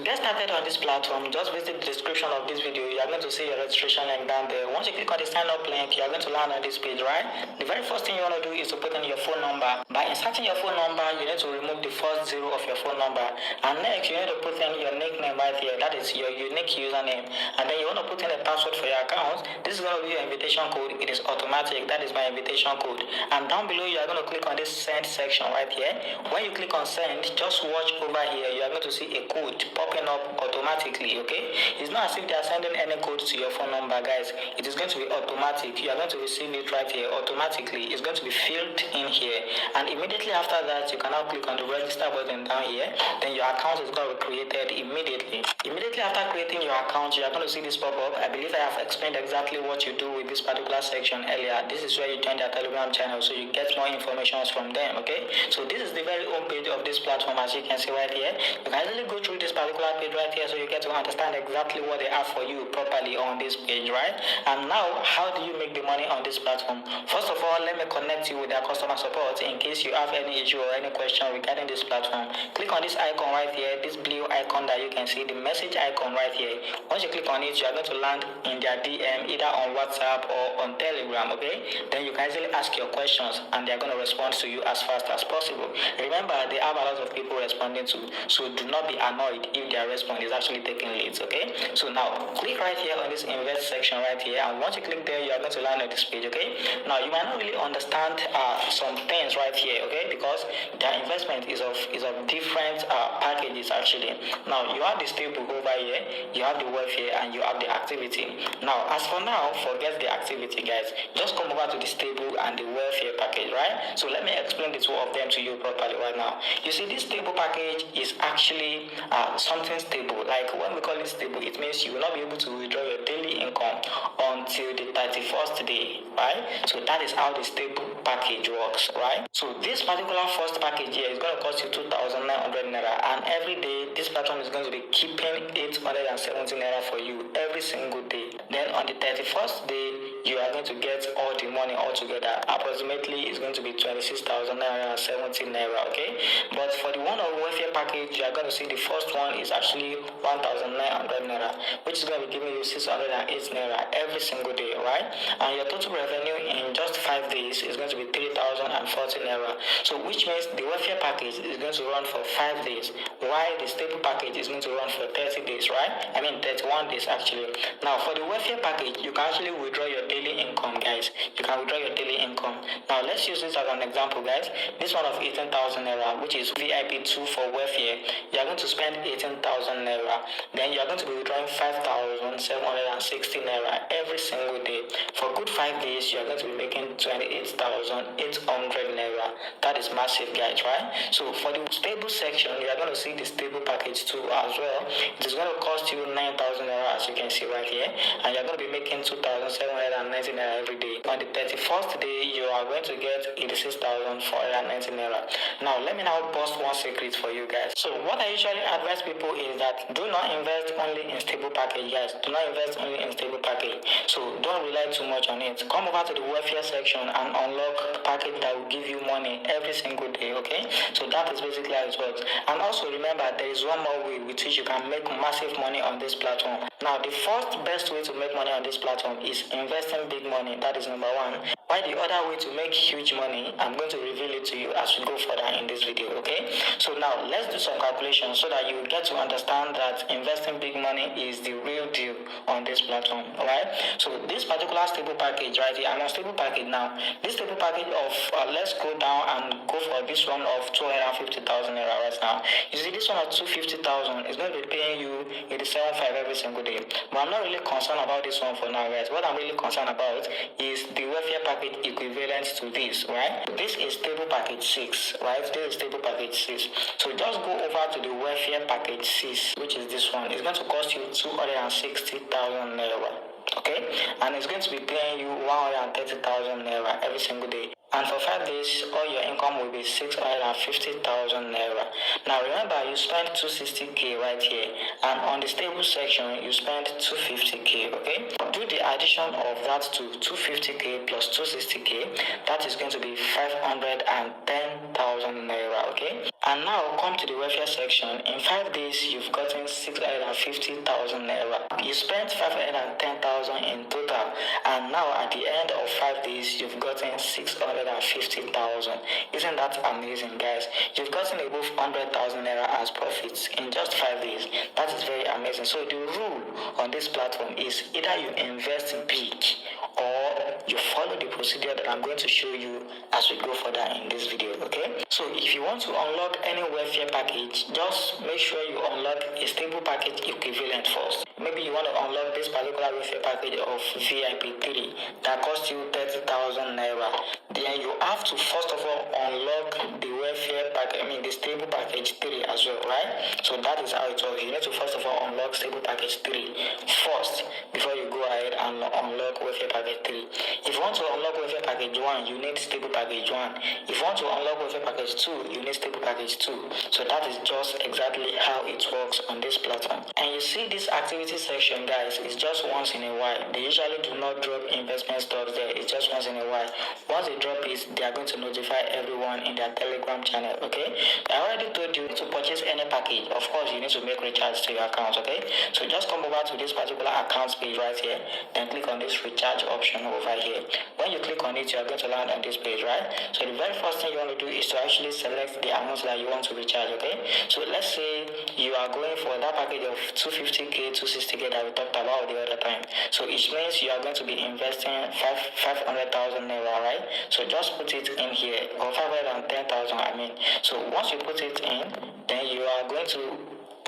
get started on this platform, just visit the description of this video. You are going to see your registration link down there. Once you click on the sign up link, you are going to land on this page, right? The very first thing you want to do is to put in your phone number. By inserting your phone number, you need to remove the first zero of your phone number. And next, you need to put in your nickname right here. That is your unique username. And then you want to put in a password for your account. This is going to be your invitation code. It is automatic. That is my invitation code. And down below, you are going to click on this send section right here. When you click on send, just watch over here. You are going to see a code popping up automatically, okay? It's not as if they are sending any code to your phone number, guys. It is going to be automatic. You are going to receive it right here automatically. It's going to be filled in here. And immediately after that, you can now click on the register button down here. Then your account is going to be created immediately. Immediately after creating your account, you are going to see this pop up. I believe I have explained exactly what you do with this particular section earlier. This is where you join their Telegram channel, so you get more information from them, okay? So this is the very home page of this platform, as you can see right here. You can easily go through this particular page right here, so you get to understand exactly what they have for you properly on this page, right? And now, how do you make the money on this platform? First of all, let me connect you with their customer support in case you have any issue or any question regarding this platform. Click on this icon right here, this blue icon that you can see, the message icon right here. Once you click on it, you are going to land in their DM either on WhatsApp or on Telegram, okay? Then you can easily ask your questions and they are going to respond to you as fast as possible. Remember, they have a lot of people responding to, so do not be annoyed if their response is actually taking leads, okay? So now, click right here on this invest section right here, and once you click there, you are going to land on this page, okay? Now, you might not really understand some things right here, okay? Because their investment is of different packages actually. Now, you have the stable over here, you have the welfare, and you have the activity. Now, as for now, forget the activity, guys. Just come over to the stable and the welfare package, right? So let me explain the two of them to you properly right now. You see, this stable package is actually something stable. Like when we call it stable, it means you will not be able to withdraw your daily income until the 31st day, right? So that is how the stable package works, right? So this particular first package here is going to cost you 2,900 naira, and every day this platform is going to be keeping 870 naira for you every single day. Then on the 31st day, you are going to get all the money altogether. Approximately, it's going to be 26,970 naira, okay? But for the one of welfare package, you are going to see the first one is actually 1,900 naira, which is going to be giving you 608 naira every single day, right? And your total revenue in just 5 days is going to be 3,040 naira. So which means the welfare package is going to run for 5 days, while the stable package is going to run for 30 days, right? I mean 31 days actually. Now for the welfare package, you can actually withdraw your daily income, guys. You can withdraw your daily income. Now let's use this as an example, guys. This one of 18,000 naira, which is VIP 2 for welfare, you are going to spend 18,000 naira. Then you are going to be withdrawing 5,760 naira every single day. For good 5 days, you are going to be making 28,800 naira. That is massive, guys, right? So for the stable section, you are going to see the stable package too as well. It is going to cost you 9,000 naira, as you can see right here, and you are going to be making 2,790 naira every day. On the 31st day, you are going to get 86,490 naira. Now let me now bust one secret for you guys. So what I usually advise people is that do not invest only in stable package, guys. Do not invest only in stable package. So don't rely too much on it. Come over to the welfare section and unlock package that will give you money every single day, okay? So that is basically how it works. And also remember, there is one more way with which you can make massive money on this platform. Now the first best way to make money on this platform is investing big money. That is number one. While the other way to make huge money, I'm going to reveal it to you as we go further in this video, okay? So now let's do some calculations so that you get to understand that investing big money is the real deal on this platform, alright? So this particular stable package right here, I'm on stable package now. This stable package of, let's go down and go for this one of 250,000 naira right now. You see, this one of 250,000 is going to be paying you 87.5 every single day. But I'm not really concerned about this one for now, guys. What I'm really concerned about is the welfare package equivalent to this, right? This is stable package 6, right? This is stable package 6. So just go over to the welfare package 6, which is this one. It's going to cost you 260,000 naira, okay? And it's going to be paying you 130,000 naira every single day. And for 5 days, all your income will be 650,000 naira. Now remember, you spent 260k right here, and on the stable section, you spent 250k, okay? Do the addition of that to 250k plus 260k, that is going to be 510,000 naira, okay? And now come to the welfare section. In 5 days, you've gotten 650,000 550,000 naira. You spent 510,000 in total, and now at the end of 5 days, you've gotten 650,000. Isn't that amazing, guys? You've gotten above 100,000 naira as profits in just 5 days. That is very amazing. So the rule on this platform is either you invest big or you follow the procedure that I'm going to show you as we go further in this video, okay? So if you want to unlock any welfare package, just make sure you unlock a stable package equivalent first. Maybe you want to unlock this particular welfare package of VIP 3 that costs you 30,000 naira. Then you have to first of all unlock the welfare package, the stable package 3 as well, right? So that is how it works. You need to first of all unlock stable package 3 first before you go ahead and unlock welfare package 3. If you want to unlock welfare package 1, you need stable package 1. If you want to unlock welfare package 2, you need stable package 2. So that is just exactly how it works on this platform. And you see this activity section, guys, is just once in a while. They usually do not drop investment stocks there. It's just once in a while. Once they drop it, they are going to notify everyone in their Telegram channel, okay? I already told you to purchase any package. Of course, you need to make recharge to your account, okay? So just come over to this particular account page right here, then click on this recharge option over here. When you click on it, you are going to land on this page, right? So the very first thing you want to do is to actually select the amount that you want to recharge, okay? So let's say you are going for that package of 250k, 260k that we talked about the other time. So it means you are going to be investing 500,000 naira, right? So just put it in here, or 510,000, So once you put it in, then you are going to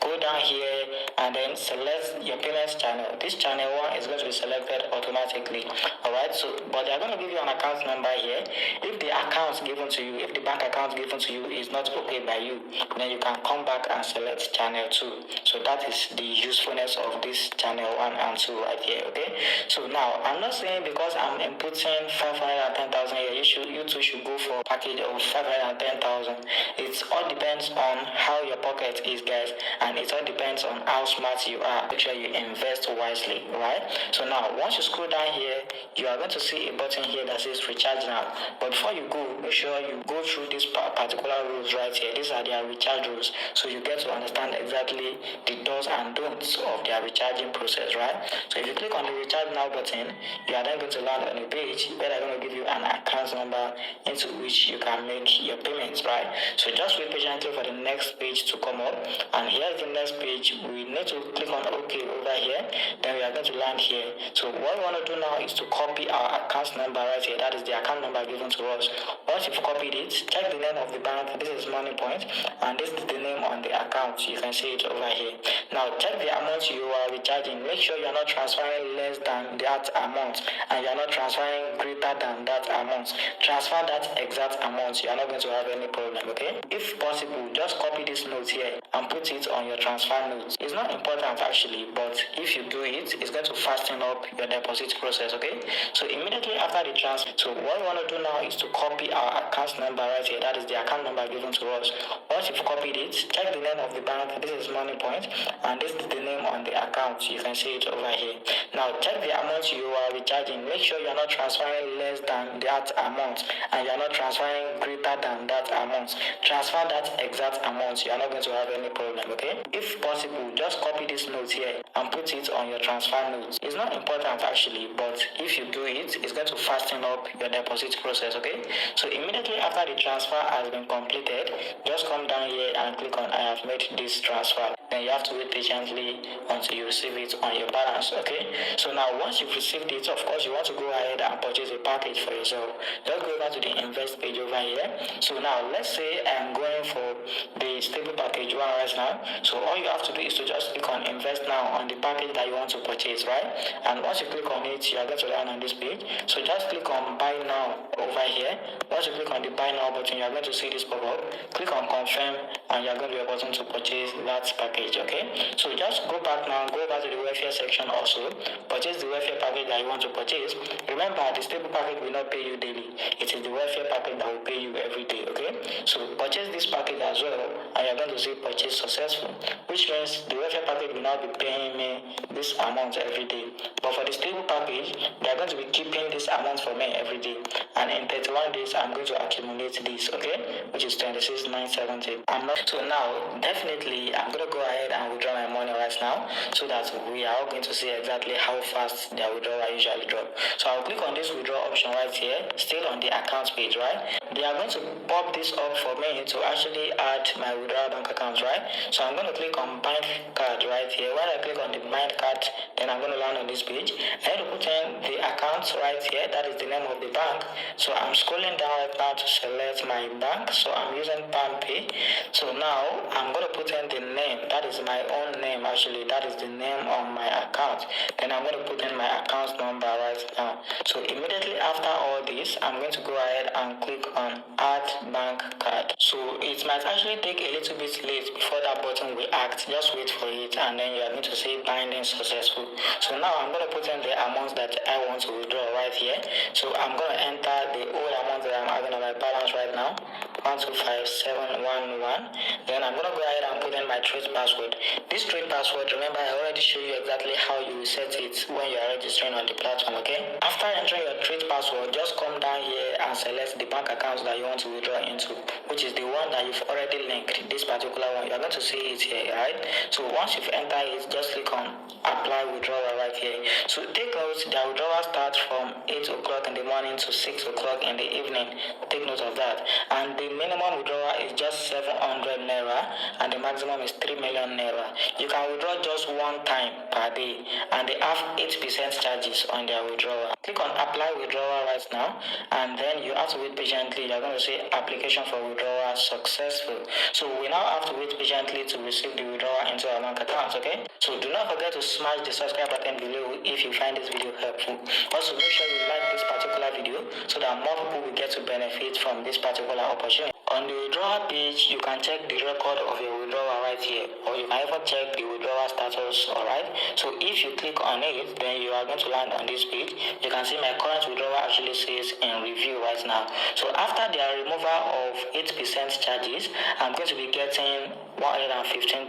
go down here and then select your payments channel. This channel 1 is going to be selected automatically. Alright, so but they are going to give you an account number here. If the account given to you, if the bank account given to you is not okay by you, then you can come back and select channel 2. So that is the usefulness of this channel 1 and 2 right here, okay? So now I'm not saying because I'm inputting 510,000 here, you too should go for a package of 510,000. It all depends on how your pocket is, guys, and it all depends on how smart you are. Make sure you invest wisely, right? So now once you scroll down here, you are going to see a button here that says recharge now. But before you go, make sure you go through these particular rules right here. These are their recharge rules, so you get to understand exactly the do's and don'ts of their recharging process, right? So if you click on the recharge now button, you are then going to land on a page where they're going to give you an account number into which you can make your payments, right? So just wait patiently for the next page to come up, and here's the next page. We need to click on OK over here, then we are going to land here. So what we want to do now is to copy our account number right here. That is the account number given to us. Once you've copied it, check the name of the bank. This is Money Point, and this is the name on the account. You can see it over here. Now check the amount you are recharging. Make sure you are not transferring less than that amount, and you are not transferring greater than that amount. Transfer that exact amount. You are not going to have any problem, okay? If possible, just copy this note here and put it on your transfer notes. It's not important actually, but if you do it, it's going to fasten up your deposit process, okay? So immediately after the transfer, so what we want to do now is to copy our account number right here. That is the account number given to us. Once you've copied it, check the name of the bank. This is Money Point, and this is the name on the account. You can see it over here. Now check the amount you are recharging. Make sure you are not transferring less than that amount, and you are not transferring greater than that amount. Transfer that exact amount. You are not going to have any problem, okay? If possible, just copy this note here and put it on your transfer notes. It's not important actually, but if you do it, it's going to fasten up your deposit process, okay? So immediately after the transfer has been completed, just come down here and click on I have made this transfer. Then you have to wait patiently until you receive it on your balance, okay? So now once you've received it, of course you want to go ahead and purchase a package for yourself. Just go over to the invest page over here. So now let's say I'm going for the stable package 1 right now. So all you have to do is to just click on invest now on the package that you want to purchase, right? And once you click on it, you are going to land on this page. So just click on buy now over here. Once you click on the buy now button, you are going to see this pop up. Click on confirm, and you are going to be able to purchase that package, okay? So just go back now, go back to the welfare section also, purchase the welfare package that you want to purchase. Remember, the stable package will not pay you daily. It is the welfare package that will pay you every day, okay? So purchase this package as well, and you are going to see purchase successful, which means the welfare package will not be paying me this amount every day. But for the stable package, they are going to be keeping this amount for me every day, and in 31 days I'm going to accumulate this, okay, which is 26,970. I'm not. So now definitely I'm going to go ahead and withdraw my money right now, so that we are all going to see exactly how fast their withdrawal usually drop. So I'll click on this withdraw option right here, still on the account page, right? They are going to pop this up for me to actually add my withdrawal bank account, right? So I'm going to click on bind card right here. When I click on the bind card, then I'm going to land on this page. I need to put in the account right here, that is the name of the bank. So I'm scrolling down right now to select my bank. So I'm using PalmPay. So now I'm going to put in the name, that is my own name actually, that is the name on my account. Then I'm going to put in my account number right now. So immediately after all this, I'm going to go ahead and click on add bank card. So it might actually take a little bit late before that button will act. Just wait for it and then you are going to see binding successful. So now I'm going to put in the amount that I want to withdraw right here. So I'm going to enter the whole amount that I'm having on my balance right now, 125711. Then I'm going to go ahead and put in my trade password. This trade password, remember I already showed you exactly how you set it when you are registering on the platform, okay? After entering your trade password, just come down here and select the bank accounts that you want to withdraw into, which is the one that you've already linked. This particular one, you're going to see it here, right? So once you've entered it, just click on apply withdrawal right here. So take note, the withdrawal starts from 8 o'clock in the morning to 6 o'clock in the evening. Take note of that. And the minimum withdrawal is just 700 naira and the maximum is 3 million naira. You can withdraw just one time per day and they have 8% charges on their withdrawal. Click on apply withdrawal right now and then you have to wait patiently. You're going to say application for withdrawal successful. So we now have to wait patiently to receive the withdrawal into our bank account, okay? So do not forget to smash the subscribe button below if you find this video helpful. Also make sure you like this particular video so that more people will get to benefit from this particular opportunity. On the withdrawal page, you can check the record of your withdrawal right here, or you can even check the withdrawal status, alright? So if you click on it, then you are going to land on this page. You can see my current withdrawal actually says in review right now. So after the removal of 8% charges, I'm going to be getting 115,654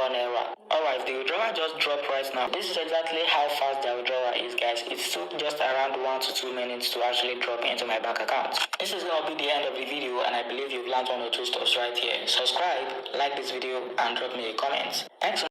naira. Alright, the withdrawal just dropped right now. This is exactly how fast the withdrawal is, guys. It took just around 1 to 2 minutes to actually drop into my bank account. This is going to be the end of the video and I believe you've learned one or two stuff right here. Subscribe, like this video and drop me a comment. Thanks.